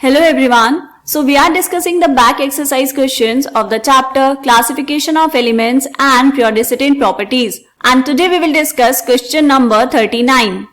Hello everyone. So we are discussing the back exercise questions of the chapter Classification of Elements and Periodicity in Properties. And today we will discuss question number 39.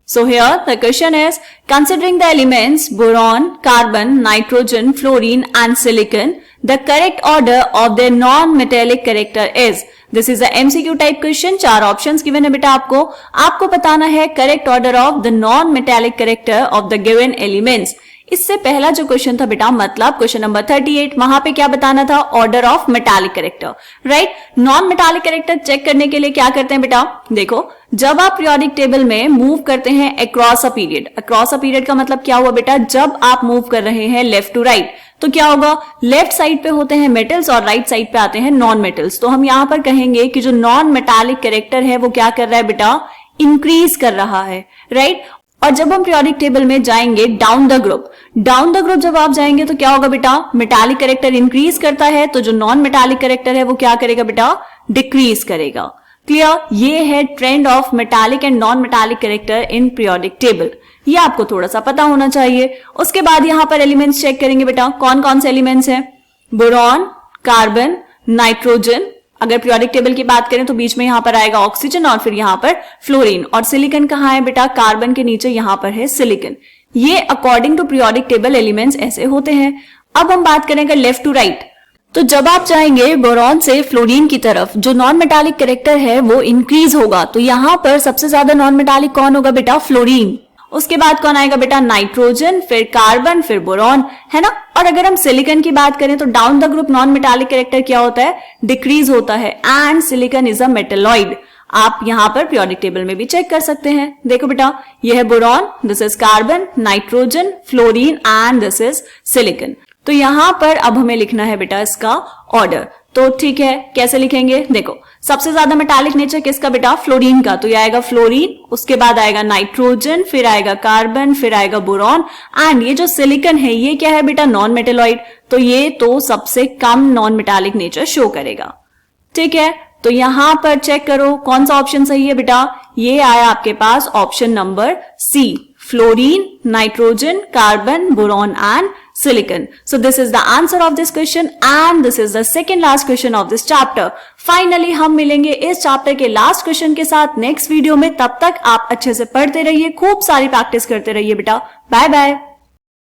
So here the question is, considering the elements boron, carbon, nitrogen, fluorine and silicon, the correct order of their non-metallic character is. This is a MCQ type question. 4 options given है बेटा. आपको बताना है correct order of the non metallic character of the given elements. इससे पहला जो question था बेटा, मतलब क्वेश्चन नंबर 38, वहां पे क्या बताना था? Order of metallic character, right. Non metallic character check करने के लिए क्या करते हैं बेटा? देखो, जब आप पीरियोडिक टेबल में मूव करते हैं across a period, across a period का मतलब क्या हुआ बेटा? जब आप मूव कर रहे हैं लेफ्ट टू राइट, तो क्या होगा? लेफ्ट साइड पे होते हैं मेटल्स और राइट साइड पे आते हैं नॉन मेटल्स. तो हम यहां पर कहेंगे कि जो नॉन मेटालिक कैरेक्टर है वो क्या कर रहा है बेटा? इंक्रीज कर रहा है, राइट. और जब हम पीरियोडिक टेबल में जाएंगे down the group, down the group जब आप जाएंगे तो क्या होगा बेटा? मेटालिक कैरेक्टर इंक्रीज करता है, तो जो नॉन मेटालिक कैरेक्टर है वो क्या करेगा बेटा? डिक्रीज करेगा. क्लियर? ये है trend of metallic and non metallic character in periodic table. ये आपको थोड़ा सा पता होना चाहिए. उसके बाद यहां पर एलिमेंट्स चेक करेंगे बेटा. कौन कौन से एलिमेंट्स हैं? Boron, carbon, nitrogen. अगर पीरियोडिक टेबल की बात करें तो बीच में यहां पर आएगा ऑक्सीजन और फिर यहां पर फ्लोरीन. और सिलिकन कहां है बेटा? कार्बन के नीचे यहां पर है सिलिकन. ये according to periodic table elements ऐसे होते हैं. अब हम बात करेंगे लेफ्ट टू राइट. तो जब आप जाएंगे बोरॉन से फ्लोरीन की तरफ, जो नॉन मेटालिक कैरेक्टर है वो इंक्रीज होगा. तो यहां पर सबसे ज्यादा नॉन मेटालिक कौन होगा बेटा? फ्लोरीन. उसके बाद कौन आएगा बेटा? नाइट्रोजन, फिर कार्बन, फिर बोरॉन, है ना. और अगर हम सिलिकन की बात करें तो down the group non metallic character क्या होता है? डिक्रीज होता है. And silicon is a metalloid. आप यहां पर पीरियोडिक टेबल में भी चेक कर सकते हैं. देखो बेटा, ये है boron, this is carbon, nitrogen, fluorine and this is silicon. तो यहां पर अब हमें लिखना है बेटा इसका ऑर्डर. तो ठीक है, कैसे लिखेंगे? देखो, सबसे ज्यादा मेटालिक नेचर किसका बेटा? फ्लोरीन का. तो ये आएगा फ्लोरीन, उसके बाद आएगा नाइट्रोजन, फिर आएगा कार्बन, फिर आएगा बोरॉन. एंड ये जो सिलिकन है ये क्या है बेटा? Non metalloid. तो ये तो सबसे कम नॉन मेटालिक नेचर शो करेगा. ठीक है, तो यहां पर चेक करो कौन सा ऑप्शन सही है बेटा. ये आया आपके पास option number C, fluorine, nitrogen, carbon, boron and silicon. So this is the answer of this question and this is the second last question of this chapter. Finally हम मिलेंगे इस चैप्टर के लास्ट क्वेश्चन के साथ next video में. तब तक आप अच्छे से पढ़ते रहिए, खूब सारी प्रैक्टिस करते रहिए बेटा. Bye bye.